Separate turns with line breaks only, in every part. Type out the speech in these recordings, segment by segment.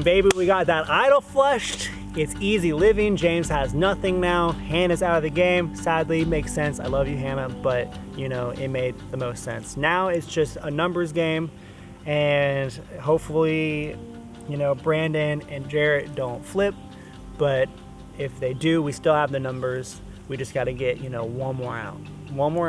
Baby, we got that idol flushed. It's easy living. James has nothing now. Hannah's out of the game. Sadly, makes sense. I love you, Hannah, but you know, it made the most sense. Now it's just a numbers game, and hopefully, you know, Brandon and Jarrett don't flip, but if they do, we still have the numbers. We just got to get, you know, one more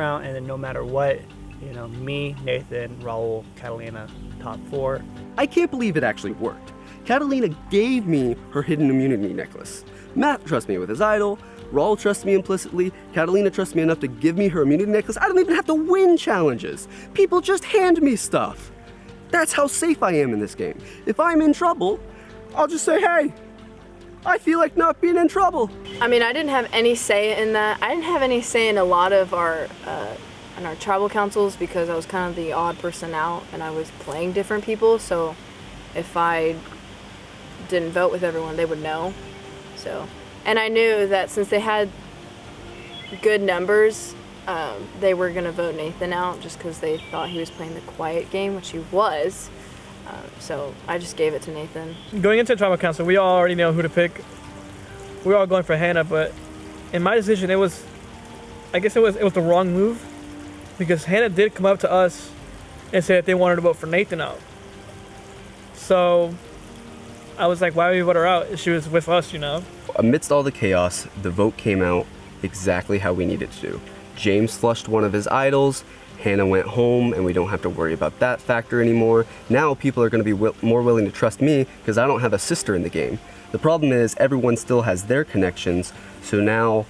out, and then no matter what, you know, me, Nathan, Raul, Catalina, top 4.
I can't believe it actually worked. Catalina gave me her hidden immunity necklace. Matt trusts me with his idol, Raul trusts me implicitly, Catalina trusts me enough to give me her immunity necklace. I don't even have to win challenges. People just hand me stuff. That's how safe I am in this game. If I'm in trouble, I'll just say, hey, I feel like not being in trouble.
I mean, I didn't have any say in that. I didn't have any say in a lot of our tribal councils because I was kind of the odd person out and I was playing different people. So if I didn't vote with everyone, they would know. So, and I knew that since they had good numbers, they were gonna vote Nathan out just because they thought he was playing the quiet game, which he was. So I just gave it to Nathan.
Going into tribal council, we all already know who to pick. We were all going for Hannah, but in my decision, I guess it was the wrong move because Hannah did come up to us and say that they wanted to vote for Nathan out. So I was like, why would we vote her out? She was with us, you know?
Amidst all the chaos, the vote came out exactly how we needed to. James flushed one of his idols, Hannah went home, and we don't have to worry about that factor anymore. Now people are going to be more willing to trust me because I don't have a sister in the game. The problem is everyone still has their connections, so now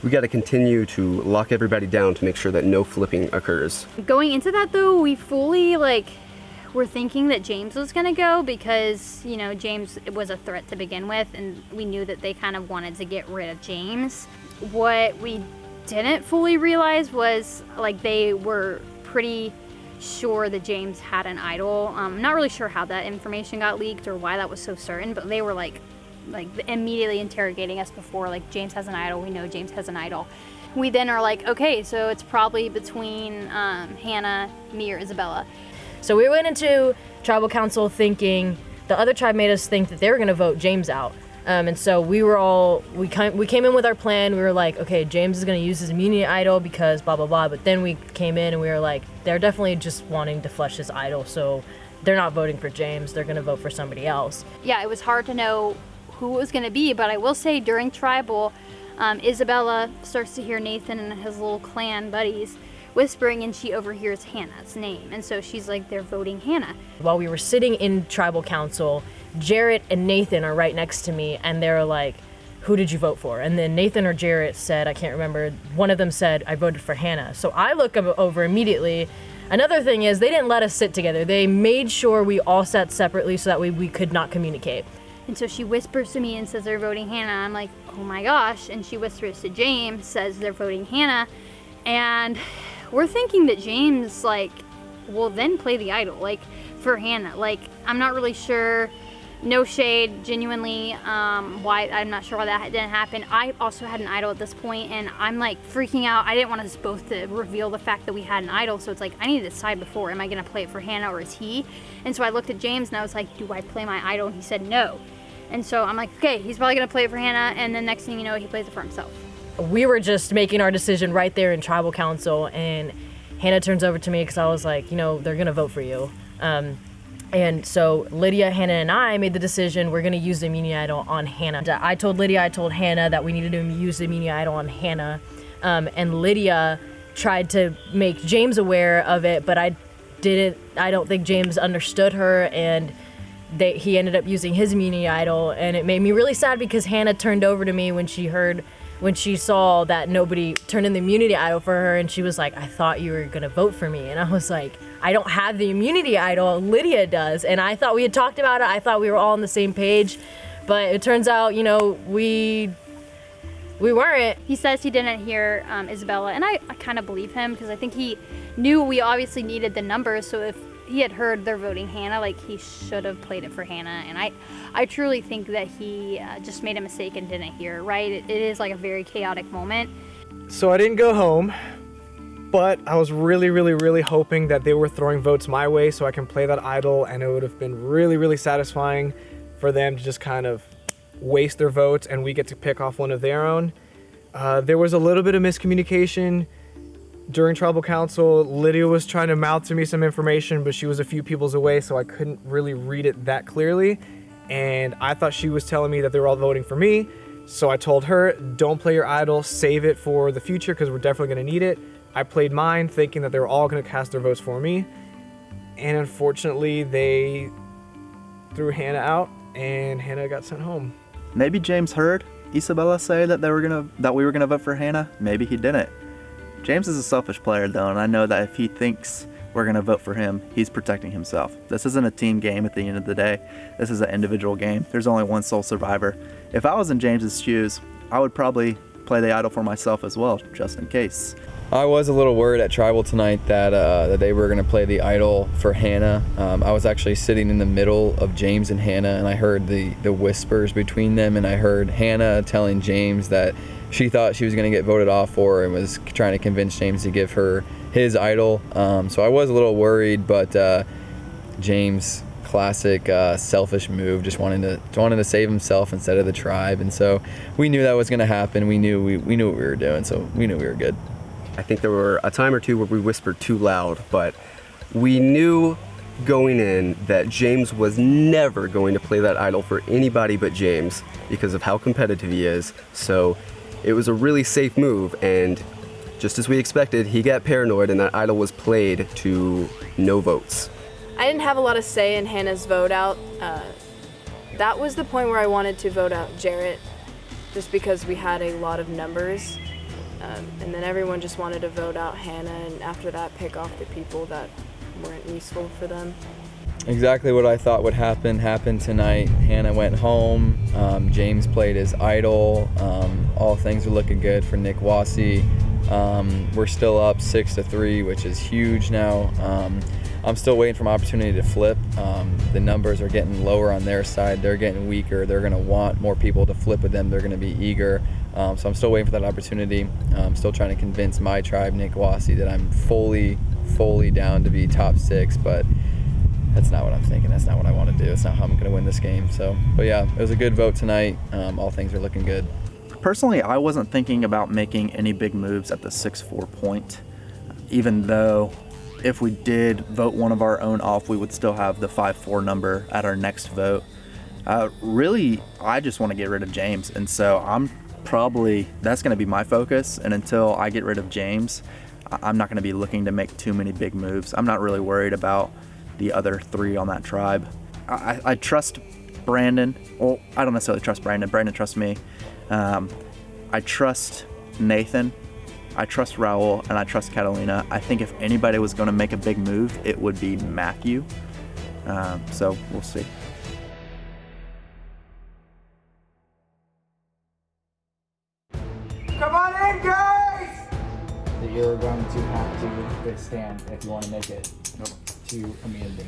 we got to continue to lock everybody down to make sure that no flipping occurs.
Going into that though, we fully were thinking that James was going to go because, you know, James was a threat to begin with, and we knew that they kind of wanted to get rid of James. What we didn't fully realize was they were pretty sure that James had an idol. I'm not really sure how that information got leaked or why that was so certain, but they were like immediately interrogating us before, James has an idol, we know James has an idol. We then are like, okay, so it's probably between Hannah, me, or Isabella.
So we went into tribal council thinking, the other tribe made us think that they were gonna vote James out. And so we came in with our plan. We were like, okay, James is gonna use his immunity idol because blah, blah, blah. But then we came in and we were like, they're definitely just wanting to flush his idol. So they're not voting for James, they're gonna vote for somebody else.
Yeah, it was hard to know who it was gonna be, but I will say during tribal, Isabella starts to hear Nathan and his little clan buddies whispering, and she overhears Hannah's name, and so she's like, they're voting Hannah.
While we were sitting in tribal council, Jarrett and Nathan are right next to me, and they're like, who did you vote for? And then Nathan or Jarrett said, I can't remember, one of them said, I voted for Hannah. So I look over immediately. Another thing is, they didn't let us sit together. They made sure we all sat separately so that we could not communicate.
And so she whispers to me and says they're voting Hannah. I'm like, oh my gosh. And she whispers to James, says they're voting Hannah. And we're thinking that James will then play the idol for Hannah. I'm not really sure, no shade, genuinely, why, I'm not sure why that didn't happen. I also had an idol at this point, and I'm freaking out. I didn't want us both to reveal the fact that we had an idol, so it's I need to decide before, am I gonna play it for Hannah or is he? And so I looked at James and I was like, do I play my idol? And he said no. And so I'm like, okay, he's probably gonna play it for Hannah, and then next thing you know, he plays it for himself.
We were just making our decision right there in tribal council, and Hannah turns over to me because I was like, they're gonna vote for you. And so Lydia, Hannah, and I made the decision we're gonna use the immunity idol on Hannah. I told Lydia, I told Hannah that we needed to use the immunity idol on Hannah. And Lydia tried to make James aware of it, but I don't think James understood her, and he ended up using his immunity idol, and it made me really sad because Hannah turned over to me when she saw that nobody turned in the immunity idol for her, and she was like, I thought you were gonna vote for me. And I was like, I don't have the immunity idol, Lydia does. And I thought we had talked about it, I thought we were all on the same page, but it turns out, we weren't.
He says he didn't hear Isabella, and I kind of believe him because I think he knew we obviously needed the numbers, so if he had heard they're voting Hannah, he should have played it for Hannah. And I truly think that he just made a mistake and didn't hear, right? It is a very chaotic moment.
So I didn't go home, but I was really, really, really hoping that they were throwing votes my way so I can play that idol, and it would have been really, really satisfying
for them to just kind of waste their votes and we get to pick off one of their own. There was a little bit of miscommunication during tribal council. Lydia was trying to mouth to me some information, but she was a few peoples away, so I couldn't really read it that clearly. And I thought she was telling me that they were all voting for me. So I told her, don't play your idol, save it for the future because we're definitely going to need it. I played mine thinking that they were all going to cast their votes for me. And unfortunately, they threw Hannah out and Hannah got sent home.
Maybe James heard Isabella say that we were gonna vote for Hannah. Maybe he didn't. James is a selfish player though, and I know that if he thinks we're gonna vote for him, he's protecting himself. This isn't a team game at the end of the day. This is an individual game. There's only one sole survivor. If I was in James's shoes, I would probably play the idol for myself as well, just in case.
I was a little worried at Tribal tonight that they were going to play the idol for Hannah. I was actually sitting in the middle of James and Hannah, and I heard the whispers between them, and I heard Hannah telling James that she thought she was going to get voted off for and was trying to convince James to give her his idol. So I was a little worried, but James, classic selfish move, just wanting to save himself instead of the tribe, and so we knew that was going to happen. We knew what we were doing, so we knew we were good.
I think there were a time or two where we whispered too loud, but we knew going in that James was never going to play that idol for anybody but James because of how competitive he is. So it was a really safe move, and just as we expected, he got paranoid and that idol was played to no votes.
I didn't have a lot of say in Hannah's vote out. That was the point where I wanted to vote out Jarrett, just because we had a lot of numbers. And then everyone just wanted to vote out Hannah, and after that pick off the people that weren't useful for them.
Exactly what I thought would happen happened tonight. Hannah went home, James played his idol, all things are looking good for Nick Wassie. We're still up 6-3, which is huge now. I'm still waiting for my opportunity to flip. The numbers are getting lower on their side, they're getting weaker, they're going to want more people to flip with them, they're going to be eager. So I'm still waiting for that opportunity. I'm still trying to convince my tribe, Nick Wassie, that I'm fully down to be top 6, but that's not what I'm thinking. That's not what I want to do. That's not how I'm going to win this game. So, but yeah, it was a good vote tonight. All things are looking good.
Personally, I wasn't thinking about making any big moves at the 6-4 point, even though if we did vote one of our own off, we would still have the 5-4 number at our next vote. Really, I just want to get rid of James, and so that's going to be my focus, and until I get rid of James, I'm not going to be looking to make too many big moves. I'm not really worried about the other 3 on that tribe. I trust Brandon. Well, I don't necessarily trust Brandon. Brandon trusts me. I trust Nathan. I trust Raul, and I trust Catalina. I think if anybody was going to make a big move, it would be Matthew. So we'll see.
Come on in, guys!
That you're going to have to withstand if you want to make it to immunity.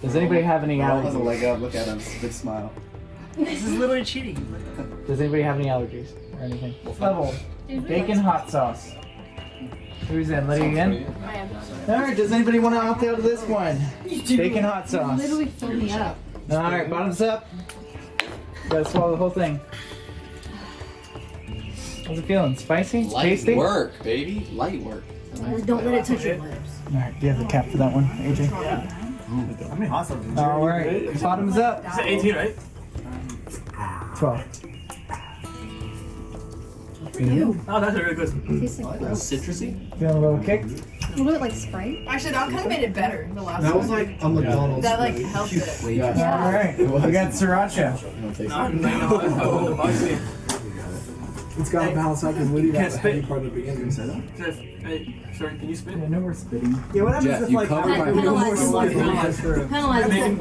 Does anybody have any allergies?
Has a leg up. Look at him. Big smile.
This is literally cheating.
Does anybody have any allergies or anything? Level. Bacon hot sauce. Who's in? Lydia again?
I am.
Alright, does anybody want to opt out of this one? Bacon hot sauce.
Literally fill me up.
Alright, bottoms up. Gotta swallow the whole thing. How's it feeling? Spicy? Tasty?
Light work, baby. Light work.
Don't let it touch your lips.
Alright, do you have the cap for that one, AJ?
How many hot sauces?
Alright, bottoms up.
You said 18, right?
12.
Ew.
Oh, that's really good.
Tastes like
Citrusy?
Feeling a little kicked?
a little bit like Sprite.
Actually, that kind of made it better. The last
That
one.
was like a McDonald's.
That like helped it.
Yeah. Alright, we got sriracha.
It's got to balance out because Lydia got the heavy
spit.
part at the beginning.
Jeff, hey, sorry, can you spit?
Yeah, no more spitting.
Yeah, what happens
Jeff,
if
you
like
covered my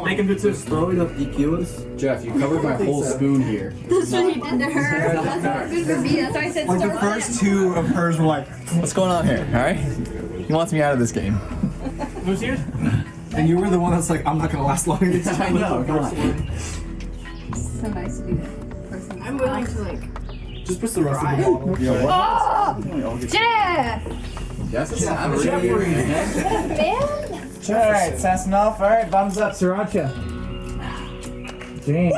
Make him do two.
Throwing up EQs? Jeff, you covered my whole spoon here.
That's what he did to her. That's not good for me. That's why I said
Like the
start
first 2 of hers were like,
What's going on here, alright? He wants me out of this game.
Who's here?
and you were the one that's like, I'm not gonna last long in this.
I know, come on.
So nice to be the person.
I'm willing to like.
Just push the rest of the bottle.
Oh! Jeff!
Yes, it's savage.
Man!
Alright, sassing off. Alright, bottoms up, sriracha. James.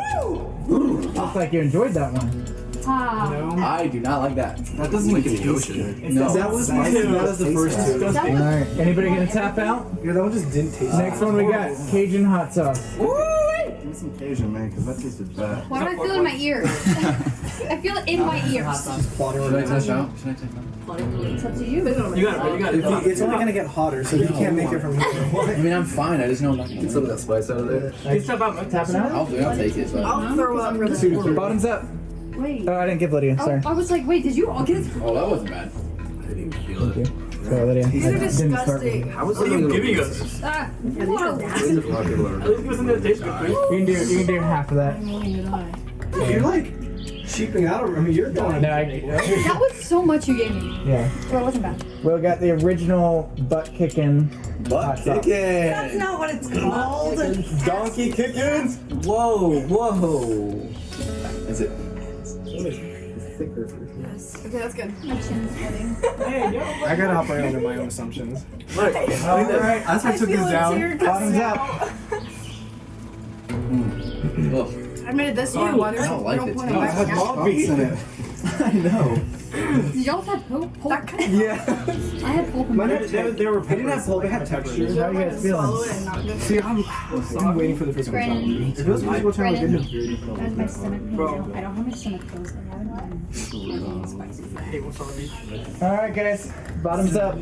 Looks like you enjoyed that one.
I do not like that.
That doesn't make any ocean.
No.
That was the first two.
All right. Anybody gonna tap out?
Yeah, that one just didn't taste.
Next one we got Cajun hot sauce.
Give me some Cajun, man, because that tasted bad.
Why do I feel it in my ears? I feel it in my ears.
Should I touch out?
It's up to you.
You got it, bro. You got it.
It's only gonna get hotter, so you can't make it from here.
I mean, I'm fine. I just know I'm not gonna
Get some of that spice out of there.
Just tap out, man.
Tapping out?
I'll take it. But...
I'll throw up for the
Bottoms up.
Wait.
Oh, I didn't give Lydia. Sorry.
I was like, wait, did you all get it?
Oh, that wasn't bad.
I didn't even feel it.
Sorry, Lydia.
These are disgusting.
How was
What are you giving us?
Ah,
At least give us something that tastes good, please.
You can do half of that.
You're like cheaping out. I mean, you're going.
No,
That was so much you gave me.
yeah.
So it wasn't bad.
We got the original butt kicking.
Butt kicking.
That's not what it's called.
Donkey kicking.
Whoa, whoa. Is it?
Okay, that's good.
My chin's sweating.
I gotta operate under my own assumptions.
Look.
All right.
That's what took this down.
Bottoms up.
Ugh.
I made this
I
one.
don't like it.
I had mob beats in it. I know.
Did y'all have pulp?
Yeah.
I had pulp in
Mine
mine.
had, they were. I didn't have pulp. It had texture.
How you guys feeling?
See, I'm waiting for the physical challenge. If it was physical challenge,
Brandon.
it didn't.
That's my stomach.
Bro.
I don't have my stomach pills. I haven't gotten spicy.
I hate what's on me.
All right, guys. Bottoms up.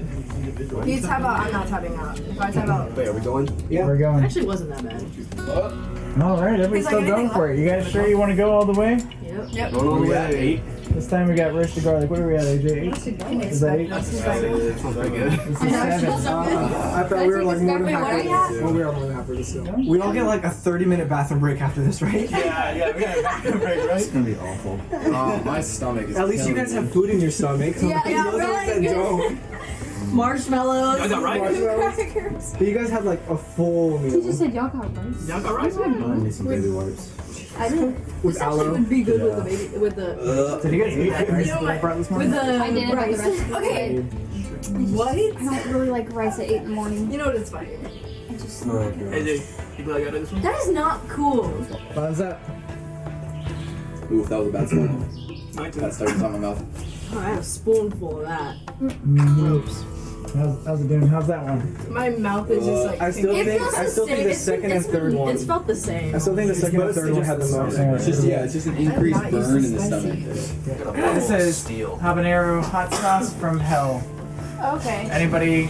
You tap out, I'm not tapping out. If I tap out.
Wait, are we going?
Yeah.
We're going.
Actually, wasn't that bad.
All right, everybody's
He's like,
still going
anything
for it. You guys sure you want to go all the way?
Yep.
Going all the way.
This time we got roasted garlic. What are we at, AJ? 8? Is that 8?
Sounds very good.
This is 7.
I thought we were like more than halfway. Well, we are more than halfway still. We all get like a 30-minute bathroom break after this, right?
Yeah, we got a bathroom break, right?
It's gonna be awful. My stomach is
At least you guys have food in your stomach.
Yeah,
Those of us that don't.
Marshmallows.
I got right.
Crackers.
But you guys had like a full
He
meal.
just said y'all got rice.
Y'all got rice?
I need some baby wipes.
I didn't.
With
This actually
aloe.
would be good with the baby, with the
Did you guys eat that rice that I brought this morning?
I didn't have the rest.
Okay. What?
I don't really like rice at 8 in the morning.
You know what? It's fine.
I just.
Hey, Jay, you glad I got this one?
That is not cool.
Bottoms up.
Ooh, that was a bad smell.
Mine too.
That started on my mouth.
Oh, I had a spoonful of that.
Gross. How's it doing? How's that one?
My mouth is just like.
I still think the second and third one.
It's felt the same.
I still think the second and third one had the most.
It's just it's just an increased burn in the stomach.
This is habanero hot sauce from hell.
Okay.
Anybody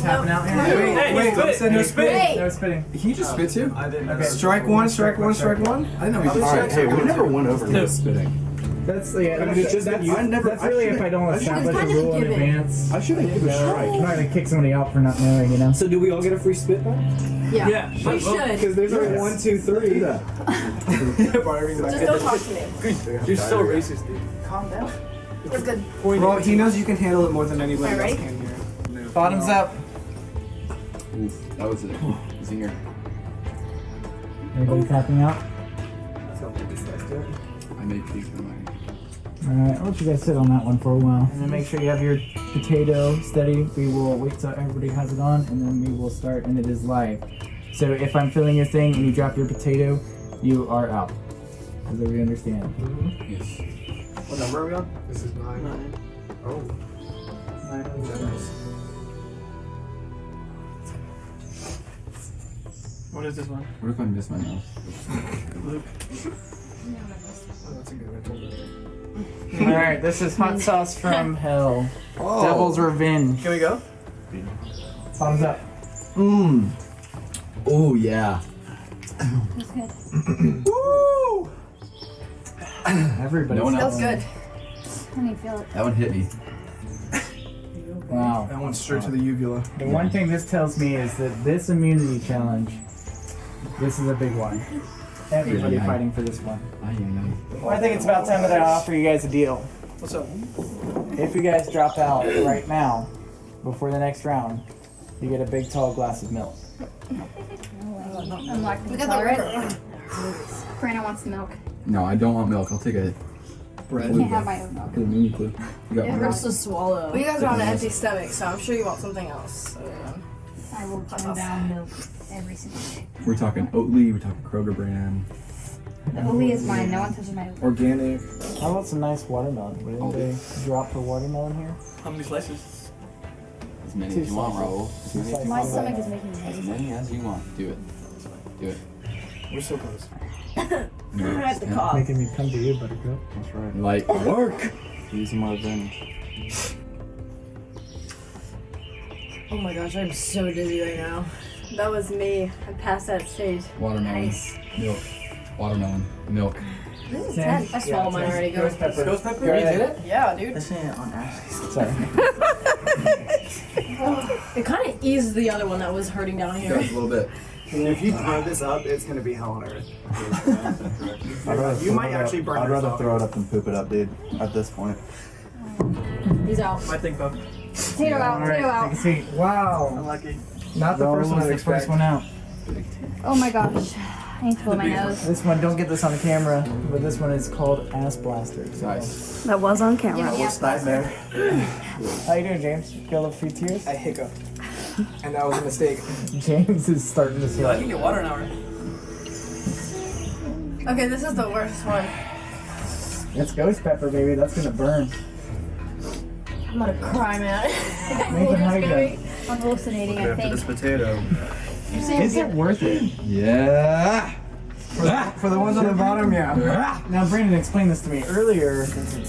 tapping out here?
Hey,
Wait,
spit.
said no spit.
No spitting.
Can you just spit too?
I didn't.
Okay.
Strike one, strike one, strike one.
I didn't know we could. Alright, hey, we never went over
No.
this spitting.
That's really
I
if I don't establish a rule in advance.
I shouldn't give a strike.
I'm not gonna kick somebody out for not knowing, you know.
So do we all get a free spit then?
Yeah.
Yeah.
We should.
Because there's only 1, 2, 3.
Just don't talk to me.
You're so racist, dude.
Calm down. It's good.
Well, he knows you can handle it more than anybody
Alright.
else can here.
Bottoms up.
Oof, that was it. Zinger.
Anybody tapping out?
I made peace with my.
Alright, I'll let you guys sit on that one for a while. And then make sure you have your potato steady. We will wait till everybody has it on and then we will start, and it is live. So if I'm filling your thing and you drop your potato, you are out. Does everybody understand?
Yes.
What number are we on? This is 9. Oh. 9.
What is this one?
What if I miss my mouth?
Luke.
Oh, that's a good one. I told you.
Alright, this is hot sauce from hell.
Oh.
Devil's Revenge.
Can we go?
Thumbs up.
Mmm. Oh yeah.
That's good.
Woo!
Everybody.
No one
Feels
else.
good.
I didn't feel it.
That one hit me.
Wow.
That went straight to the uvula.
The one thing this tells me is that this immunity challenge, this is a big one. Everybody
Yeah.
fighting for this one.
I know.
Well, I think it's about time that I offer you guys a deal.
What's up?
If you guys drop out right now, before the next round, you get a big tall glass of milk.
I'm like,
We got the river.
Brandon wants the milk.
No, I don't want milk. I'll take a
I can't have my own milk.
Get a mini clue. You got
It
one.
hurts to swallow.
Well, you guys are on an empty stomach, so I'm sure you want something else.
I will turn down milk every single day.
We're talking Oatly. We're talking Kroger brand.
The Oli is mine. No one touches my Oli.
Organic. How about some nice watermelon? Would anybody drop for watermelon here?
How many slices?
As many as you want, Raul. As many as you
My
want.
stomach is making
As
me
many as you want. Do it. Do it.
We're so close.
I have to cough.
Making me come to you, Buttercup.
That's right. Light work. Use more advantage.
Oh my gosh, I'm so dizzy right now.
That was me. I passed that stage.
Watermelon.
Nice.
Milk. Watermelon. Milk.
This is
Sam?
tense.
I swallowed mine already. Go.
Ghost pepper.
Ghost pepper?
Go
You
ahead.
did it?
Yeah, dude.
This ain't on Ashley's. Sorry.
It kind of eased the other one that was hurting down here.
Just a little bit.
And if you throw this up, it's gonna be hell on earth.
I'd rather
You might
throw it
actually
up.
burn
I'd rather
yourself.
throw it up than poop it up, dude. At this point.
He's out.
I think so.
Potato out, potato out.
Take a seat. Wow.
Unlucky.
Not the first one. The first one out.
Oh my gosh. I need to blow my nose.
This one, don't get this on the camera, but this one is called Ass Blaster. So.
Nice.
That was on camera.
Give me
What's that there? How you doing, James? Got a few tears?
I hiccuped. And that was a mistake.
James is starting to
I
sweat.
can get water now, right?
Okay, this is the worst one.
It's ghost pepper, baby. That's gonna burn.
I'm gonna cry, man.
Make it hydrate.
I'm hallucinating, I
After this
think.
potato.
Is it worth it?
Yeah.
For the ones on the bottom, yeah.
Now, Brandon, explain this to me. Earlier,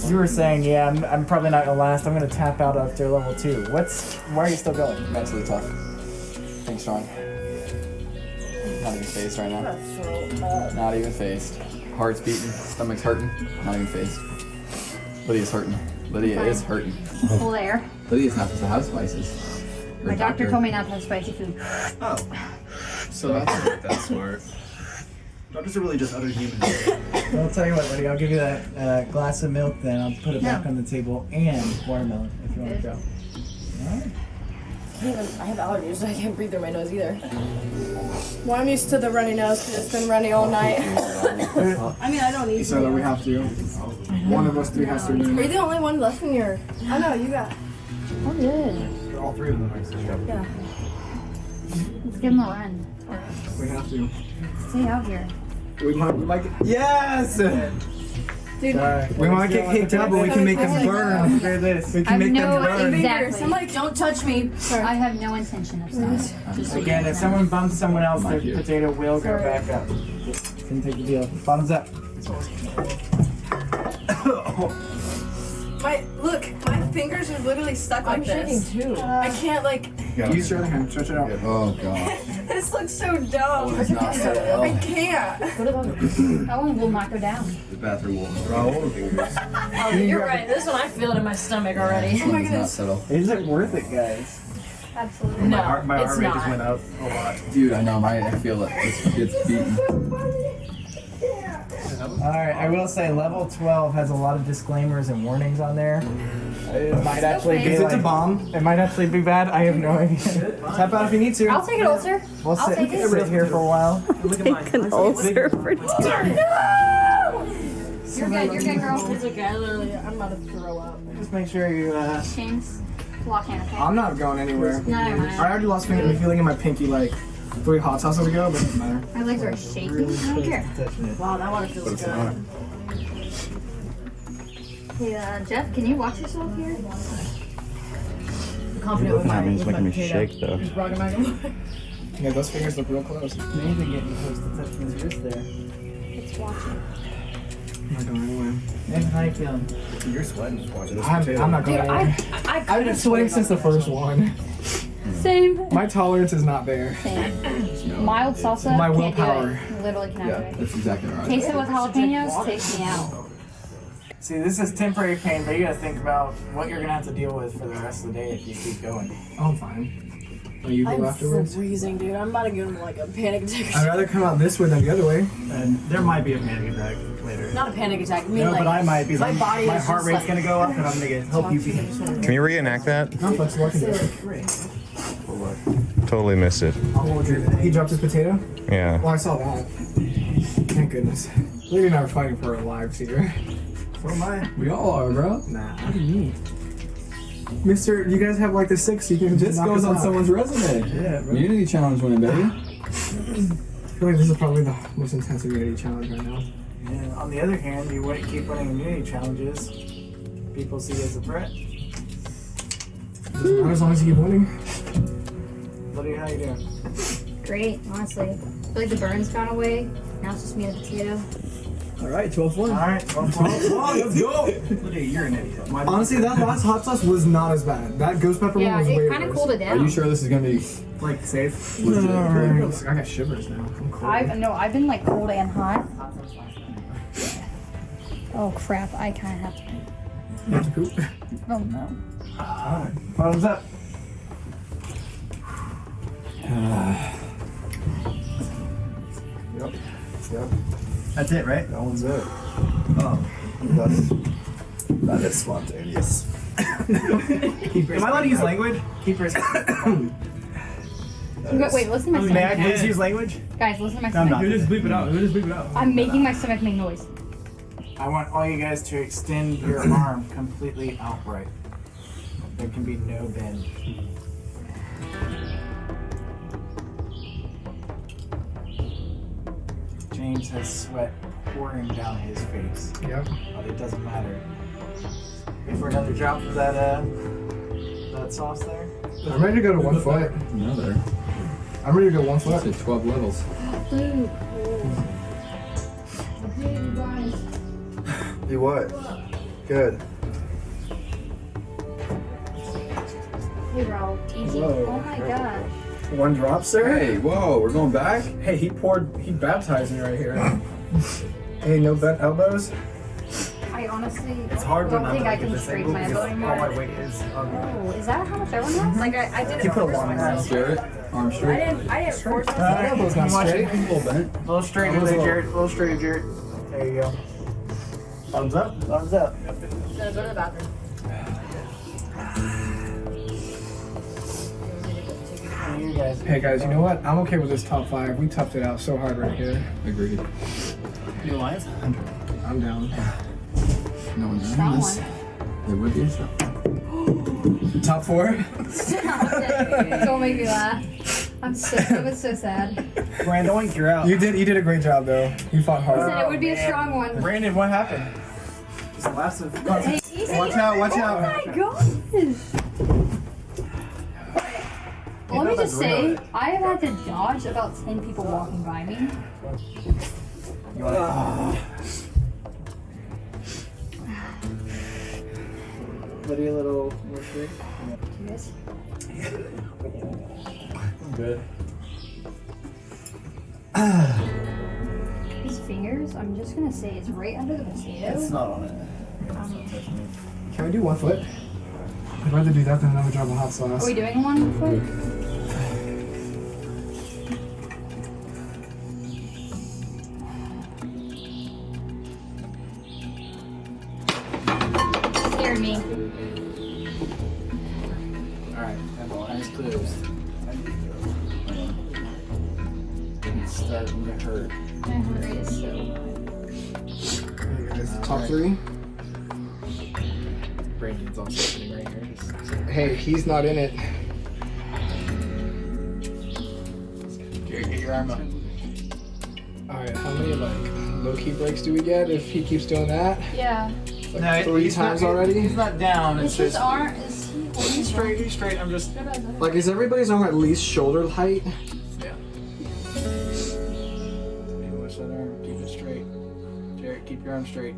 you were saying, yeah, I'm probably not gonna last. I'm gonna tap out after level 2. Why are you still going?
Mentally tough. Think strong. Not even phased right now. Not even phased. Heart's beating. Stomach's hurting. Not even phased. Lydia's hurting. Lydia is hurting.
Full air.
Lydia's not supposed to have spices. Her
My doctor told me not to have spicy food.
Oh. So that's smart. Doctors are really just other humans.
Well, I'll tell you what, buddy. I'll give you that glass of milk. Then I'll put it back on the table and watermelon if you want to go. All right.
I have allergies, so I can't breathe through my nose either.
Well, I'm used to the runny nose because it's been runny all night.
I mean, I don't need
So that we have to. One of us three has to
Are
do.
you the only one left in your... Oh no, you got...
Oh, good.
All three of them, actually.
Yeah. Let's give him a run.
We have to.
Stay out here.
We might get, yes!
Dude,
We might get kicked out, but we can make them burn.
Hear this.
We can make them burn.
Exactly.
somebody don't touch me.
I have no intention of stopping. Just so you
Again,
guys
if
know.
someone bumps someone else,
Thank
the
you.
potato will go back up. Didn't take the deal. Bottoms up.
My fingers are literally stuck like
I'm shaking
this.
too.
I can't like...
Use your other hand, stretch it out.
Oh god.
This looks so dumb.
It's not set
I
up.
can't.
That one will knock her down.
The bathroom will. Raul fingers.
Oh, you're right. This one I feel it in my stomach already.
It's not settle.
Is it worth it, guys?
Absolutely.
No,
My
it's
heart rate just
not.
went up a lot.
Dude, I know. I feel it. It's beating.
Alright, I will say level 12 has a lot of disclaimers and warnings on there. It might actually be
Is it
like,
a bomb?
it might actually be bad. I have no idea.
Tap out if you need to.
I'll take it, ulcer.
We'll
I'll take it.
sit here for a while.
Look at mine.
An ulcer for
You're good, girl.
It's okay. I'm about to throw up.
Just make sure you,
James, lock hand, okay?
I'm not going anywhere.
Neither am I.
I already lost feeling in my pinky like 3 hot sauces ago, but it doesn't matter.
My legs are shaking. I don't care.
Wow, that one feels good.
Hey, Jeff, can you watch yourself here?
I'm confident with my,
It's
with my
making me
potato.
shake, though.
Just rocking back and forth.
Yeah, those fingers look real close.
Maybe getting close to touching his wrist there.
It's watching.
I'm not going anywhere.
Nick, how you feeling?
You're sweating just watching this
I'm not going
Dude,
anywhere.
I've
been sweating since the first one.
Same.
My tolerance is not there.
Same. Mild salsa.
My
can't
willpower.
Do it. Literally cannot do
Yeah,
it.
that's exactly right.
Taste it with jalapenos, takes me out.
See, this is temporary pain, but you gotta think about what you're gonna have to deal with for the rest of the day if you keep going.
Oh, I'm fine. Are you go afterwards?
freezing, dude. I'm about to give him like a panic attack.
I'd rather come out this way than the other way.
And there might be a panic attack later.
Not a panic attack. I mean,
No,
like,
but I might be.
my body
my
is
heart
just
rate's
like,
gonna go up, and I'm gonna help you be.
Can you reenact that?
I'm flexible. I can do it.
Totally missed it.
I'll hold you. He dropped his potato?
Yeah.
Well, I saw that. Thank goodness. Lady and I are fighting for our lives here.
So am I.
We all are, bro.
Nah, what do you mean? Mister, you guys have like the 6, you can
This
knock
goes
us
on
out.
someone's resume.
Yeah, bro.
Unity challenge winning, baby.
I feel like this is probably the most intensive unity challenge right now.
And on the other hand, you wouldn't keep running immunity challenges. People see you as a threat.
Doesn't matter as long as you keep winning.
Lydia, how you doing?
Great, honestly. I feel like the burn's gone away. Now it's just me and the potato.
All right, 12-1.
All right, 12-1.
Let's go.
Lydia, you're an idiot.
Honestly, that last hot sauce was not as bad. That ghost pepper one
Yeah,
was way
it kind of
worse.
cooled it down.
Are you sure this is gonna be
Like safe?
legit?
I got shivers now. I'm cold.
I've been like cold and hot. Oh crap! I kind of have to.
You have to poop.
Oh no.
Alright, bottoms up.
Yep. Yep.
That's it, right?
That one's it. Oh. That is spontaneous.
Am I allowed to use language? Keepers.
Wait, listen to my
May I
stomach.
please use language?
Guys, listen to my
No, I'm
stomach.
not.
Who just bleep it out? Who just bleep it out?
I'm making my stomach make noise.
I want all you guys to extend your arm completely outright. There can be no bend. James has sweat pouring down his face.
Yep.
But it doesn't matter. Wait for another drop of that sauce there.
I'm ready to go to 1 foot.
No, there.
I'm ready to go 1
It's
foot.
at 12 levels.
Blue.
You what? Good.
Hey, bro. Easy.
Whoa.
Oh my gosh.
1 drop, sir.
Hey, whoa, we're going back?
Hey, he baptized me right here. Hey, no bent elbows.
I honestly
It's hard
don't
when I'm
think I
like
can
this
straighten my elbow
all my
anymore.
weight is
Oh, is that how much I was? Like I did it
You put a
first
lot on
myself.
Jarrett, arm straight.
I didn't force
That
myself.
elbow's not
Watch
straight.
it.
A little bent.
A little straighter there, Jared. A little straighter, Jared. There you go. Thumbs up. Thumbs up.
So go to the bathroom.
You guys.
Hey guys, you know what? I'm okay with this top 5. We toughed it out so hard right here.
Agreed.
New lines?
I'm down.
No one's
Strong
doing this.
one.
There would be a shot.
Top 4?
Don't make me laugh. I'm so that was so sad.
Brandon, oink, you're out.
You did a great job though. You fought hard.
Listen, it would be a strong one.
Brandon, what happened? Just laughs of
Hey, easy.
Watch out, watch out.
Oh my gosh. Let me just say, I have had to dodge about 10 people walking by me.
Lydia, a little more straight.
Yes.
Good.
These fingers, I'm just gonna say it's right under the potato.
It's not on it.
Can we do 1 foot? I'd rather do that than another drop of hot sauce.
Are we doing 1 foot? Scared me.
Alright, eyes closed. It's starting to hurt.
My heart rate is so high.
Hey guys, top 3.
Brandon's also sitting right here. Just
Hey, he's not in it.
Jared, get your arm up.
Alright, how many like low-key breaks do we get if he keeps doing that?
Yeah.
Like 3 times already?
He's not down.
Is
It's
his
just.
arm, is he holding
He's
his
straight. He's straight. I'm just.
arm?
Like, is everybody's arm at least shoulder height?
Yeah. Maybe watch that arm. Keep it straight. Jared, keep your arm straight.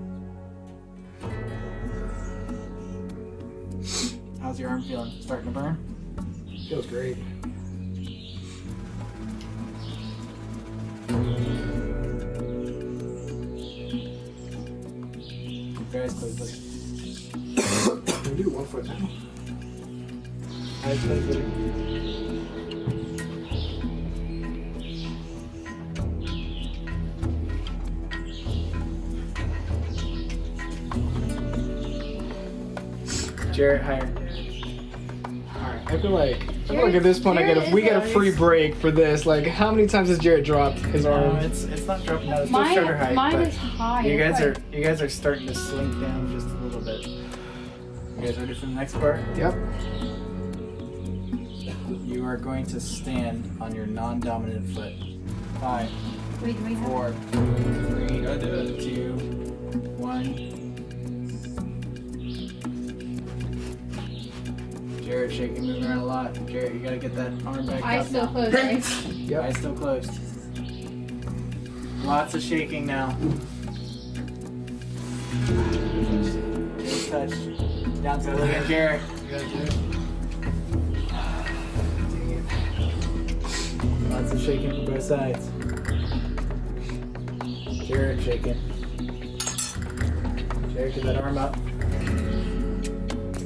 How's your arm feeling? Starting to burn?
Feels great.
Keep your eyes closed, buddy.
Can we do 1 foot now?
Eyes closed, buddy. Jared, higher.
Alright, I feel like at this point we get a free break for this. Like, how many times has Jarrett dropped his arm?
It's not dropping down. It's still shoulder height.
Mine
but
is high.
You guys
It's
are starting to slink down just a little bit. You guys ready for the next part?
Yep.
You are going to stand on your non-dominant foot. 5, Wait, do we have 4, 3, 2, 1. Jared shaking, moving around a lot. Jared, you gotta get that arm back
Eyes
up
still
now.
closed, right?
Yep. Eyes still closed. Lots of shaking now. Good touch. Down to Lily and Jared. You got it, Jared. Lots of shaking from both sides. Jared shaking. Jared, get that arm up.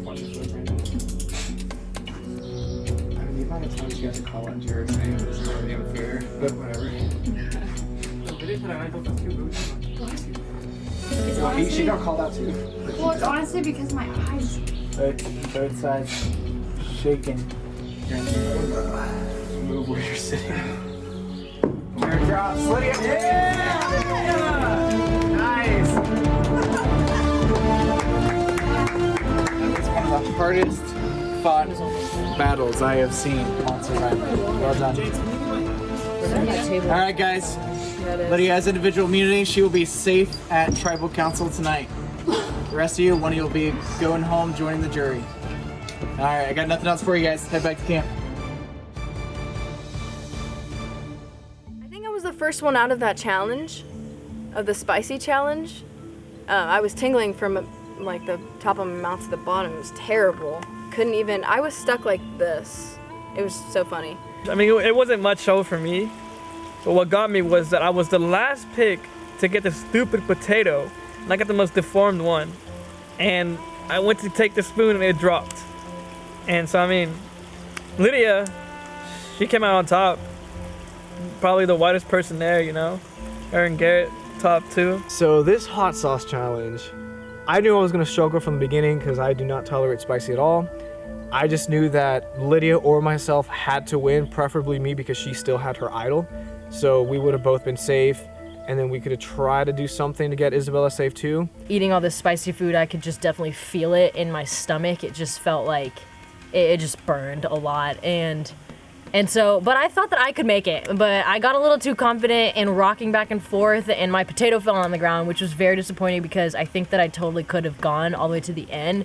Watch your foot right now. I mean, the amount of times you have to call on Jared's name is really unfair, but whatever. She got called out too.
Well, it's honestly because my eyes.
Both sides shaking. Move where you're sitting. Jared drops. Lydia. Yeah! Nice. That was one of the hardest fought battles I have seen on Survivor. Well done. All right, guys. Lydia has individual immunity. She will be safe at Tribal Council tonight. The rest of you, one of you will be going home, joining the jury. All right, I got nothing else for you guys. Head back to camp.
I think I was the first one out of that challenge, of the spicy challenge. I was tingling from like the top of my mouth to the bottom. It was terrible. Couldn't even, I was stuck like this. It was so funny.
I mean, it wasn't much show for me, but what got me was that I was the last pick to get the stupid potato, and I got the most deformed one. And I went to take the spoon and it dropped. And so, I mean, Lydia, she came out on top. Probably the whitest person there, you know? Her and Garrett, top 2.
So this hot sauce challenge, I knew I was gonna struggle from the beginning because I do not tolerate spicy at all. I just knew that Lydia or myself had to win, preferably me because she still had her idol. So we would have both been safe, and then we could have tried to do something to get Isabella safe too.
Eating all this spicy food, I could just definitely feel it in my stomach. It just felt like it just burned a lot. And so, but I thought that I could make it, but I got a little too confident in rocking back and forth, and my potato fell on the ground, which was very disappointing because I think that I totally could have gone all the way to the end.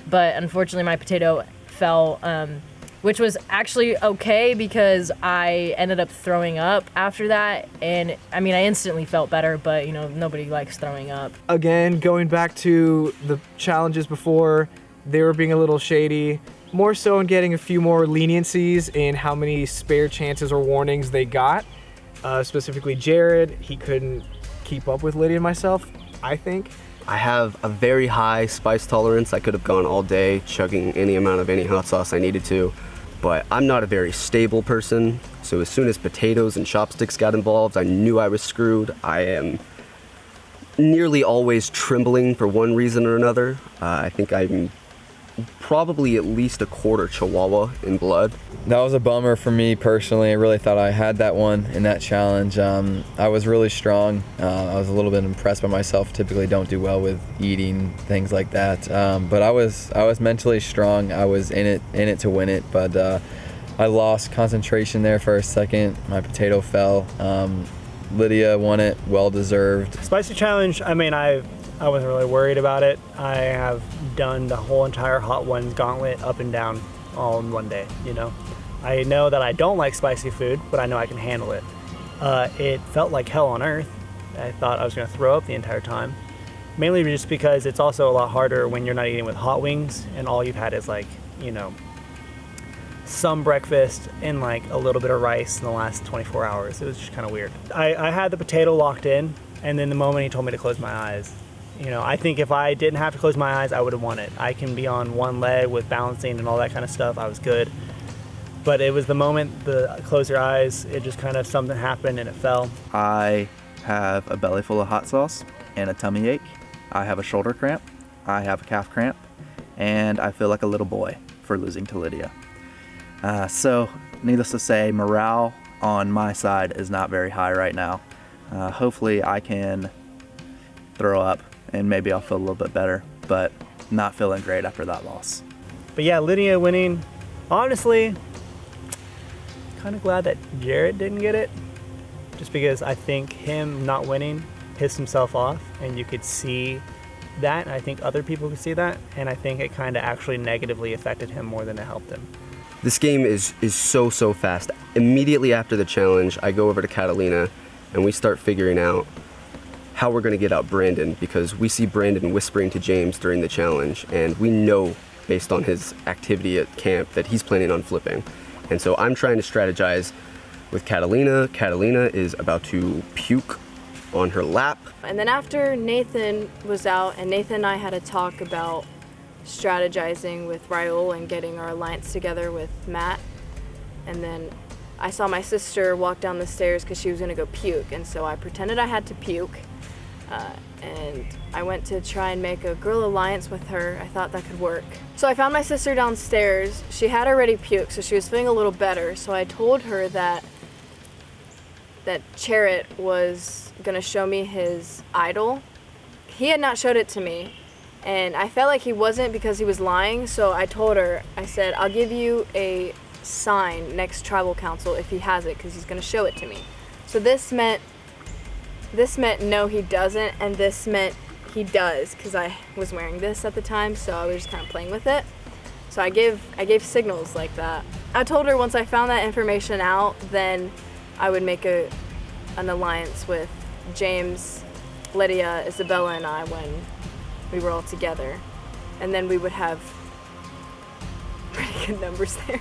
But unfortunately, my potato fell, which was actually okay because I ended up throwing up after that. And I mean, I instantly felt better, but you know, nobody likes throwing up.
Again, going back to the challenges before, they were being a little shady, more so in getting a few more leniencies in how many spare chances or warnings they got. Specifically Jared, he couldn't keep up with Lydia and myself, I think.
I have a very high spice tolerance. I could have gone all day chugging any amount of any hot sauce I needed to, but I'm not a very stable person. So as soon as potatoes and chopsticks got involved, I knew I was screwed. I am nearly always trembling for one reason or another. I think I'm probably at least a quarter Chihuahua in blood.
That was a bummer for me personally. I really thought I had that one in that challenge. I was really strong. I was a little bit impressed by myself. Typically don't do well with eating, things like that. But I was mentally strong. I was in it to win it, but I lost concentration there for a second. My potato fell. Lydia won it, well deserved.
Spicy challenge, I mean, I wasn't really worried about it. I have done the whole entire Hot Ones gauntlet up and down all in one day, you know. I know that I don't like spicy food, but I know I can handle it. It felt like hell on earth. I thought I was gonna throw up the entire time. Mainly just because it's also a lot harder when you're not eating with hot wings and all you've had is like, you know, some breakfast and like a little bit of rice in the last 24 hours. It was just kind of weird. I had the potato locked in, and then the moment he told me to close my eyes, you know, I think if I didn't have to close my eyes, I would have won it. I can be on one leg with balancing and all that kind of stuff. I was good. But it was the moment the close your eyes, it just kind of something happened and it fell.
I have a belly full of hot sauce and a tummy ache. I have a shoulder cramp. I have a calf cramp. And I feel like a little boy for losing to Lydia. So needless to say, morale on my side is not very high right now. Hopefully I can throw up and maybe I'll feel a little bit better, but not feeling great after that loss.
But yeah, Lydia winning, honestly, kind of glad that Jared didn't get it. just because I think him not winning pissed himself off, and you could see that, and I think other people could see that, and I think it kind of actually negatively affected him more than it helped him.
This game is so fast. Immediately after the challenge, I go over to Catalina and we start figuring out how we're gonna get out Brandon, because we see Brandon whispering to James during the challenge, and we know based on his activity at camp that he's planning on flipping. And so I'm trying to strategize with Catalina. Catalina is about to puke on her lap.
And then after Nathan was out, and Nathan and I had a talk about strategizing with Raul and getting our alliance together with Matt. And then I saw my sister walk down the stairs because she was gonna go puke, and so I pretended I had to puke. And I went to try and make a girl alliance with her. I thought that could work. So I found my sister downstairs. She had already puked, so she was feeling a little better. So I told her that Cherokee was gonna show me his idol. He had not showed it to me, and I felt like he wasn't because he was lying. So I told her, I said, I'll give you a sign next tribal council if he has it, because he's gonna show it to me. So this meant no, he doesn't, and this meant he does, because I was wearing this at the time, so I was just kind of playing with it. So I gave signals like that. I told her once I found that information out, then I would make an alliance with James, Lydia, Isabella, and I when we were all together, and then we would have pretty good numbers there.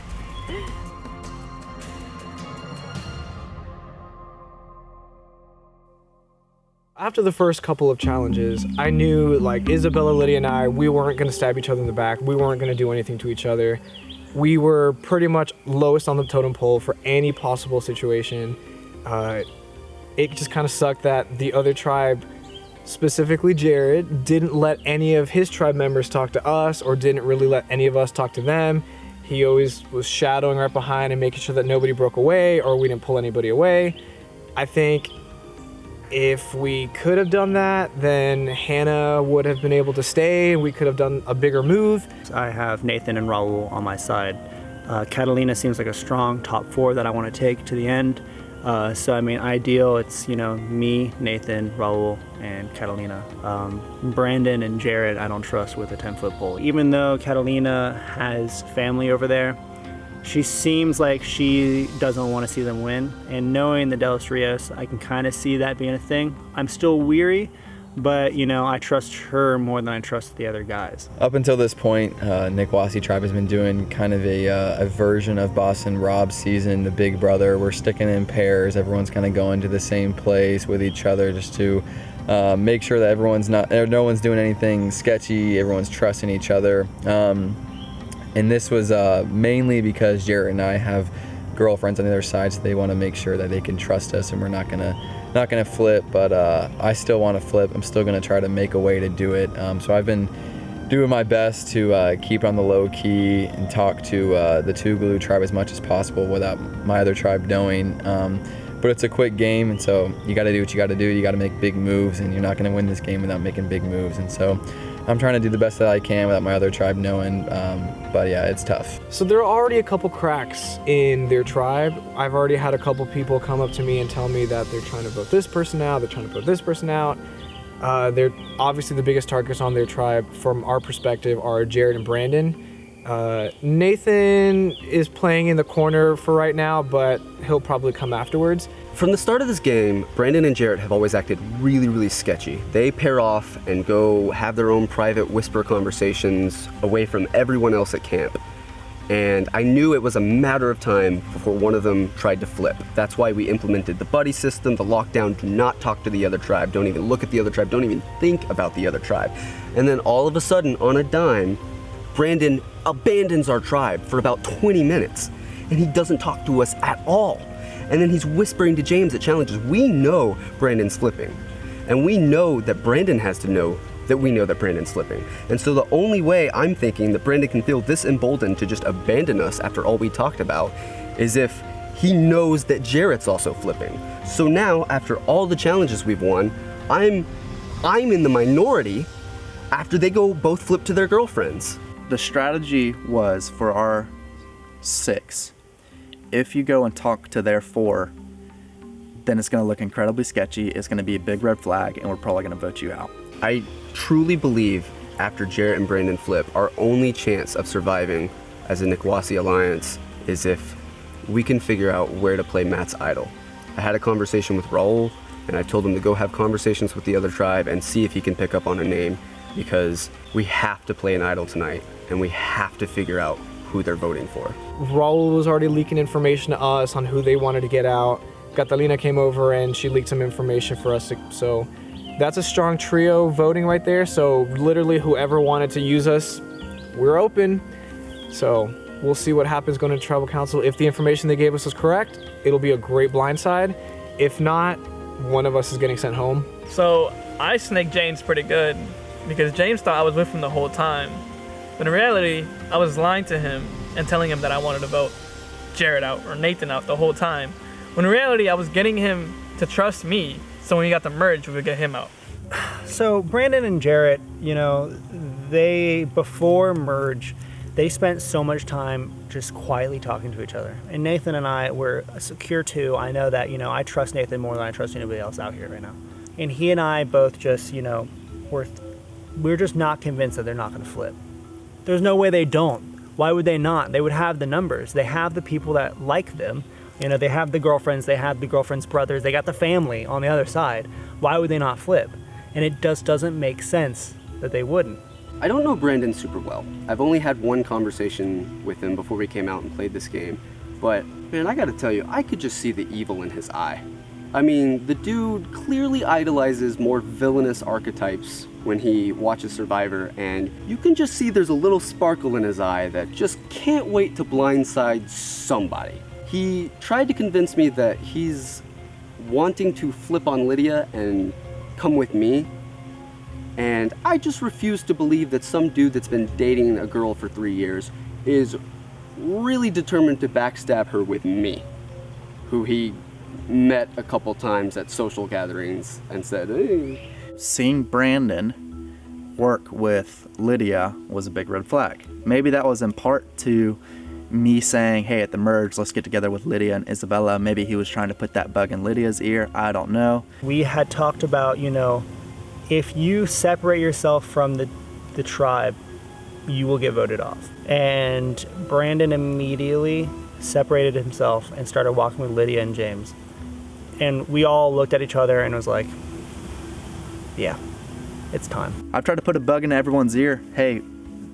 After the first couple of challenges, I knew like Isabella, Lydia, and I, we weren't gonna stab each other in the back. We weren't gonna do anything to each other. We were pretty much lowest on the totem pole for any possible situation. It just kind of sucked that the other tribe, specifically Jared, didn't let any of his tribe members talk to us, or didn't really let any of us talk to them. He always was shadowing right behind and making sure that nobody broke away or we didn't pull anybody away. I think if we could have done that, then Hannah would have been able to stay. We could have done a bigger move.
I have Nathan and Raul on my side. Catalina seems like a strong top 4 that I want to take to the end. So I mean, ideal, it's, you know, me, Nathan, Raul, and Catalina. Brandon and Jared I don't trust with a 10-foot pole. Even though Catalina has family over there, she seems like she doesn't want to see them win. And knowing the De Los Rios, I can kind of see that being a thing. I'm still weary, but you know, I trust her more than I trust the other guys.
Up until this point, Nick Wassey Tribe has been doing kind of a version of Boston Rob's season, the Big Brother. We're sticking in pairs. Everyone's kind of going to the same place with each other just to make sure that no one's doing anything sketchy. Everyone's trusting each other. And this was mainly because Jared and I have girlfriends on the other side, so they want to make sure that they can trust us, and we're not gonna flip. But I still want to flip. I'm still gonna try to make a way to do it. So I've been doing my best to keep on the low key and talk to the Tougaloo tribe as much as possible without my other tribe knowing. But it's a quick game, and so you got to do what you got to do. You got to make big moves, and you're not going to win this game without making big moves. And so I'm trying to do the best that I can without my other tribe knowing. But yeah, it's tough.
So there are already a couple cracks in their tribe. I've already had a couple people come up to me and tell me that they're trying to vote this person out, they're trying to vote this person out. They're obviously the biggest targets on their tribe from our perspective are Jared and Brandon. Nathan is playing in the corner for right now, but he'll probably come afterwards.
From the start of this game, Brandon and Jarrett have always acted really, really sketchy. They pair off and go have their own private whisper conversations away from everyone else at camp. And I knew it was a matter of time before one of them tried to flip. That's why we implemented the buddy system, the lockdown, do not talk to the other tribe, don't even look at the other tribe, don't even think about the other tribe. And then all of a sudden, on a dime, Brandon abandons our tribe for about 20 minutes, and he doesn't talk to us at all. And then he's whispering to James at challenges. We know Brandon's flipping, and we know that Brandon has to know that we know that Brandon's flipping. And so the only way I'm thinking that Brandon can feel this emboldened to just abandon us after all we talked about is if he knows that Jarrett's also flipping. So now, after all the challenges we've won, I'm in the minority after they go both flip to their girlfriends.
The strategy was for our 6. If you go and talk to their 4, then it's going to look incredibly sketchy. It's going to be a big red flag, and we're probably going to vote you out.
I truly believe after Jarrett and Brandon flip, our only chance of surviving as a Nikwasi alliance is if we can figure out where to play Matt's idol. I had a conversation with Raul, and I told him to go have conversations with the other tribe and see if he can pick up on a name, because we have to play an idol tonight, and we have to figure out who they're voting for.
Raul was already leaking information to us on who they wanted to get out. Catalina came over and she leaked some information for us, so that's a strong trio voting right there. So literally whoever wanted to use us, we're open. So we'll see what happens going into tribal council. If the information they gave us was correct, it'll be a great blindside. If not, one of us is getting sent home.
So I snaked James pretty good because James thought I was with him the whole time. But in reality, I was lying to him and telling him that I wanted to vote Jarrett out or Nathan out the whole time. When in reality, I was getting him to trust me, so when we got the merge, we would get him out.
So Brandon and Jarrett, before merge, they spent so much time just quietly talking to each other. And Nathan and I were secure too. I know that, I trust Nathan more than I trust anybody else out here right now. And he and I both just, we're just not convinced that they're not going to flip. There's no way they don't. Why would they not? They would have the numbers. They have the people that like them. They have the girlfriends, they have the girlfriend's brothers, they got the family on the other side. Why would they not flip? And it just doesn't make sense that they wouldn't.
I don't know Brandon super well. I've only had one conversation with him before we came out and played this game. But, man, I gotta tell you, I could just see the evil in his eye. I mean, the dude clearly idolizes more villainous archetypes when he watches Survivor, and you can just see there's a little sparkle in his eye that just can't wait to blindside somebody. He tried to convince me that he's wanting to flip on Lydia and come with me, and I just refuse to believe that some dude that's been dating a girl for 3 years is really determined to backstab her with me, who he met a couple times at social gatherings and said, hey.
Seeing Brandon work with Lydia was a big red flag. Maybe that was in part to me saying, hey, at the merge, let's get together with Lydia and Isabella. Maybe he was trying to put that bug in Lydia's ear. I don't know.
We had talked about, if you separate yourself from the tribe, you will get voted off. And Brandon immediately separated himself and started walking with Lydia and James. And we all looked at each other and was like, yeah, it's time.
I've tried to put a bug in everyone's ear. Hey,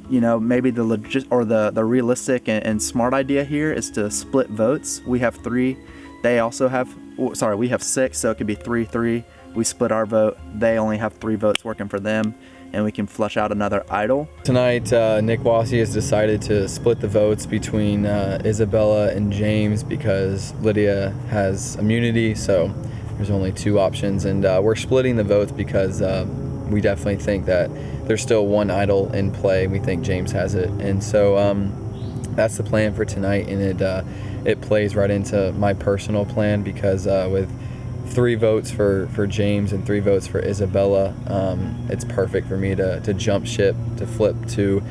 maybe the realistic and smart idea here is to split votes. We have 3. They also have, we have 6, so it could be 3-3. We split our vote. They only have 3 votes working for them, and we can flush out another idol.
Tonight, Nikwasi has decided to split the votes between Isabella and James because Lydia has immunity, so there's only 2 options, and we're splitting the votes because we definitely think that there's still one idol in play. We think James has it, and so that's the plan for tonight, and it plays right into my personal plan because with 3 votes for James and 3 votes for Isabella, it's perfect for me to jump ship, to flip to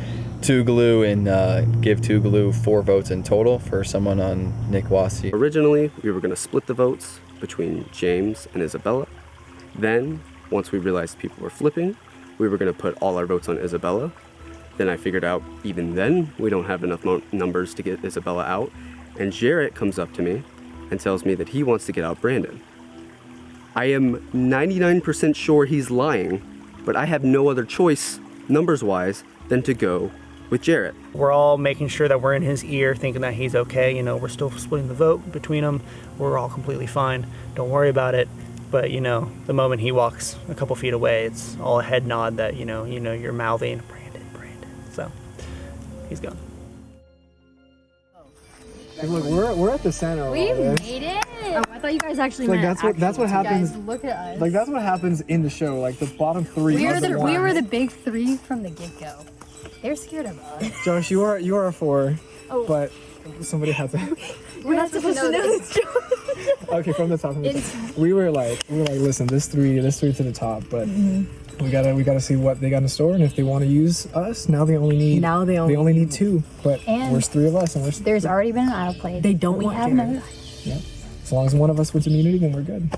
Tougaloo and give Tougaloo 4 votes in total for someone on Nikwasi.
Originally, we were going to split the votes between James and Isabella. Then, once we realized people were flipping, we were going to put all our votes on Isabella. Then I figured out even then we don't have enough numbers to get Isabella out. And Jarrett comes up to me and tells me that he wants to get out Brandon. I am 99% sure he's lying, but I have no other choice, numbers-wise, than to go with Jarrett.
We're all making sure that we're in his ear, thinking that he's okay. We're still splitting the vote between them. We're all completely fine. Don't worry about it. But, the moment he walks a couple feet away, it's all a head nod that, you're mouthing, Brandon. So, he's gone.
Look, we're at the center of
We
all this.
made it. Oh, I thought you guys actually
Like
meant
that's what happens.
Guys, look at us.
Like that's what happens in the show. Like the bottom 3.
We
are the
we were
ones.
the big 3 from the get-go. They're scared of us.
Josh, you are a 4.
Oh.
But somebody had to.
We're not supposed to know this.
Okay, from the top. We were like, listen, this 3 to the top, but we gotta see what they got in store, and if they want to use us, now they only need 2. But
And
there's 3 of us, and
there's already been an idol play.
They don't
we
want
have
Jared.
no.
Yeah. As long as one of us wins immunity, then we're good.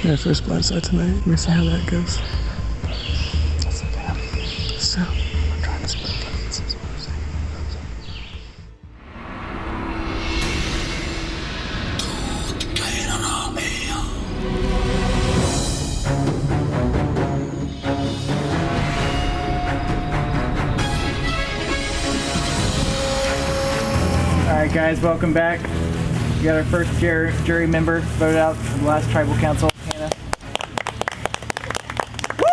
Yeah, first blindside tonight. We'll see how that goes. So, I'm trying to split this is what I'm saying.
Alright guys, welcome back. We got our first jury member voted out from the last tribal council, Hannah. Woo!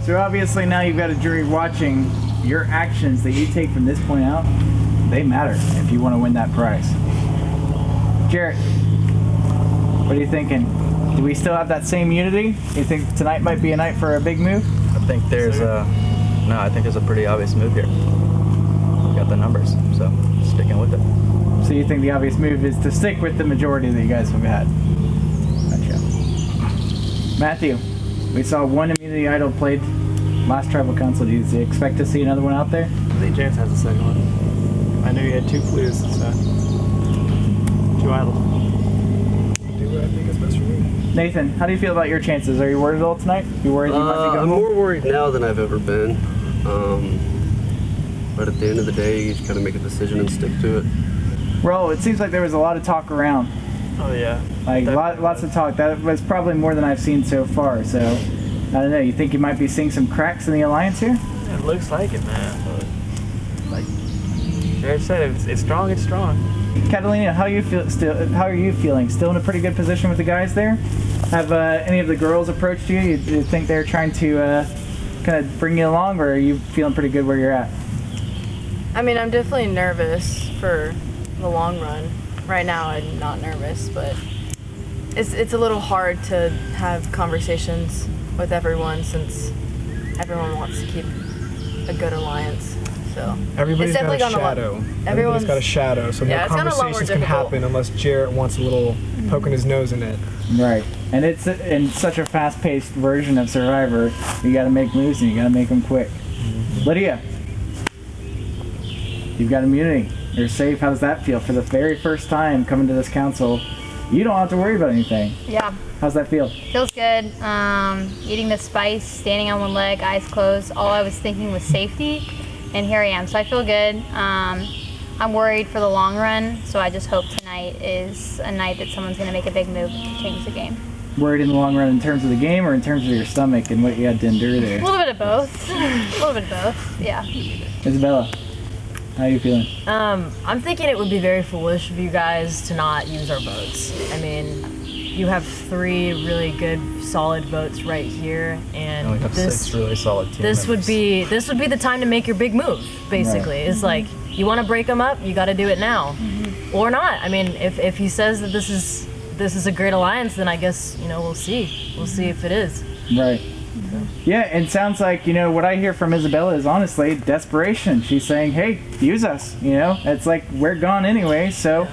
So obviously now you've got a jury watching. Your actions that you take from this point out, they matter if you want to win that prize. Jarrett, what are you thinking? Do we still have that same unity? You think tonight might be a night for a big move?
I think there's I think there's a pretty obvious move here. We got the numbers, so sticking with it.
So you think the obvious move is to stick with the majority that you guys have had? Gotcha. Matthew, we saw one immunity idol played last tribal council. Do you expect to see another one out there?
I think James has the second one. I knew he had 2 clues, so 2 idols.
Do what I think is best for me.
Nathan, how do you feel about your chances? Are you worried at all tonight? You worried you might be going
I'm
home?
more worried now than I've ever been. But at the end of the day, you just gotta make a decision and stick to it.
Well, it seems like there was a lot of talk around.
Oh yeah.
Like lots of talk. That was probably more than I've seen so far. So I don't know. You think you might be seeing some cracks in the alliance here?
It looks like it, man. But, like Jared said, if it's strong, it's strong.
Catalina, how are you feeling? Still in a pretty good position with the guys there? Have any of the girls approached you? You think they're trying to kind of bring you along, or are you feeling pretty good where you're at?
I mean, I'm definitely nervous for the long run. Right now, I'm not nervous, but it's a little hard to have conversations with everyone since everyone wants to keep a good alliance. So
Everybody's
it's
got a
definitely
shadow. Everybody's got a shadow, so no conversations can happen unless Jarrett wants a little poking his nose in it.
Right. And it's in such a fast-paced version of Survivor, you got to make moves and you got to make them quick. Lydia, you've got immunity. You're safe. How does that feel? For the very first time coming to this council, you don't have to worry about anything.
Yeah.
How's that feel?
Feels good. Eating the spice, standing on one leg, eyes closed. All I was thinking was safety, and here I am. So I feel good. I'm worried for the long run, so I just hope tonight is a night that someone's going to make a big move to change the game.
Worried in the long run in terms of the game or in terms of your stomach and what you had to endure there?
A little bit of both. A little bit of both, yeah.
Isabella, how are you feeling?
I'm thinking it would be very foolish of you guys to not use our votes. I mean, you have 3 really good, solid votes right here, and
we have 6 really solid team
this would be the time to make your big move. Basically,
Right.
it's like you want to break them up, you got to do it now, or not. I mean, if he says that this is a great alliance, then I guess we'll see if it is.
Right. Yeah, and sounds like, what I hear from Isabella is honestly desperation. She's saying, hey, use us, It's like, we're gone anyway, so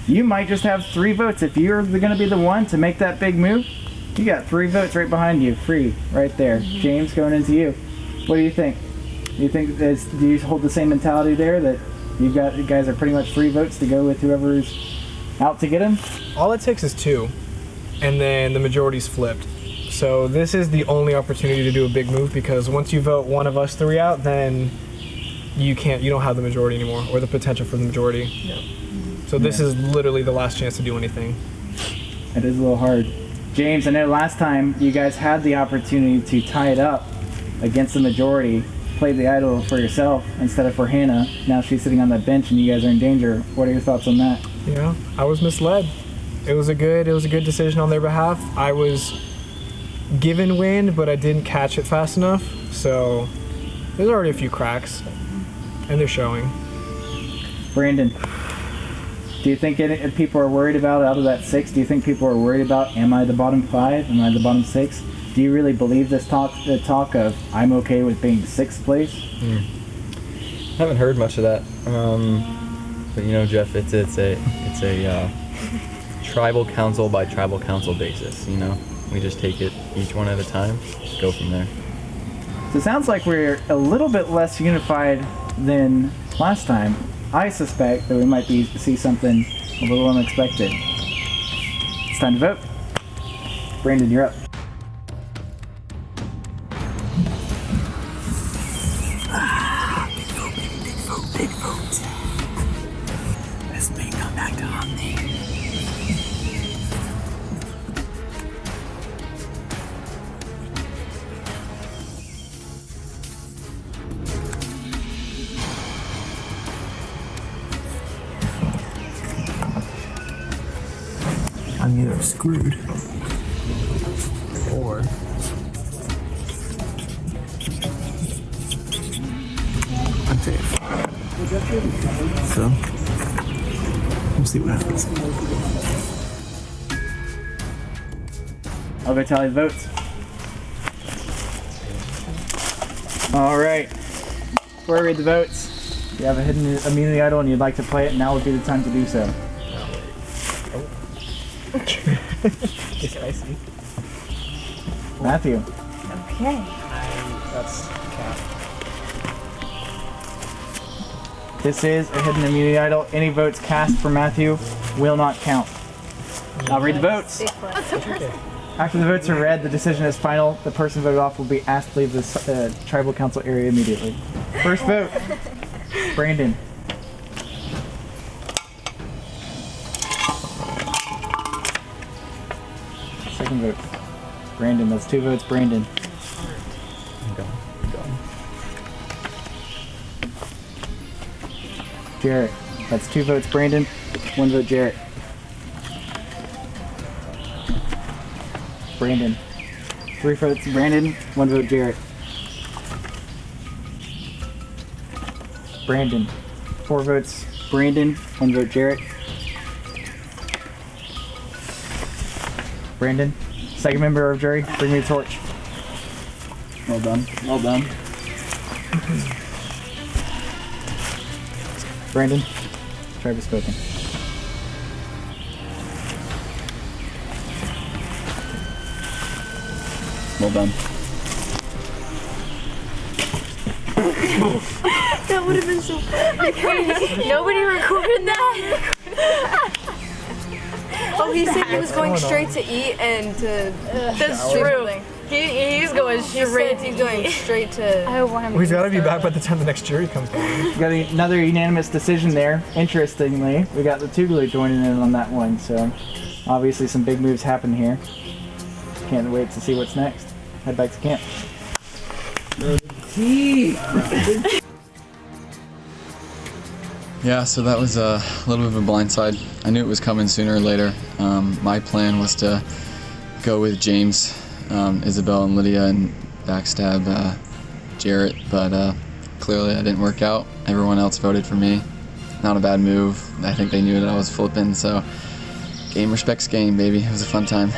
you might just have 3 votes. If you're going to be the one to make that big move, you got 3 votes right behind you, free, right there. James, going into you. What do you think? Do you hold the same mentality there, that you guys are pretty much 3 votes to go with whoever's out to get him?
All it takes is 2, and then the majority's flipped. So this is the only opportunity to do a big move, because once you vote one of us 3 out, then you don't have the majority anymore, or the potential for the majority.
Yep.
So this is literally the last chance to do anything.
It is a little hard. James, I know last time you guys had the opportunity to tie it up against the majority, played the idol for yourself instead of for Hannah. Now she's sitting on that bench and you guys are in danger. What are your thoughts on that?
Yeah, I was misled. It was a good decision on their behalf. I was given wind, but I didn't catch it fast enough. So there's already a few cracks, and they're showing.
Brandon, Do you think people are worried about, out of that 6, do you think people are worried about, am I the bottom 5? Am I the bottom 6? Do you really believe this talk of, I'm okay with being 6th place?
Haven't heard much of that. But you know, Jeff, it's a tribal council by tribal council basis, you know? We just take it each one at a time, go from there.
So it sounds like we're a little bit less unified than last time. I suspect that we might see something a little unexpected. It's time to vote. Brandon, you're up.
Big vote. This may come back to haunt me. I'm either screwed or I'm safe. So, we'll see what happens.
I'll go tally the votes. All right. Before I read the votes, if you have a hidden immunity idol and you'd like to play it, now would be the time to do so.
Spicy.
Matthew.
Okay.
That's cat.
This is a hidden immunity idol. Any votes cast for Matthew will not count. I'll read the votes. After the votes are read, the decision is final. The person voted off will be asked to leave the tribal council area immediately. First vote, Brandon. Second vote, Brandon. That's 2 votes, Brandon.
I'm gone.
Jarrett. That's 2 votes, Brandon. 1 vote, Jarrett. Brandon. 3 votes, Brandon. 1 vote, Jarrett. Brandon. 4 votes, Brandon. 1 vote, Jarrett. Brandon. Second member of jury, bring me a torch.
Well done. Well done.
Brandon. Tribe has spoken.
Well done.
That would have been so funny. Nobody recorded that. Oh, he said he was going straight to eat and to.
That's true. He's going straight.
He's going straight to.
I want
Well, he's got to be back by the time the next jury comes by.
We got another unanimous decision there. Interestingly, we got the Tugalu joining in on that one, so obviously some big moves happen here. Can't wait to see what's next. Head back to camp.
Yeah, so that was a little bit of a blindside. I knew it was coming sooner or later. My plan was to go with James, Isabel, and Lydia and backstab Jarrett, but clearly that didn't work out. Everyone else voted for me. Not a bad move. I think they knew that I was flipping, so game respects game, baby. It was a fun time.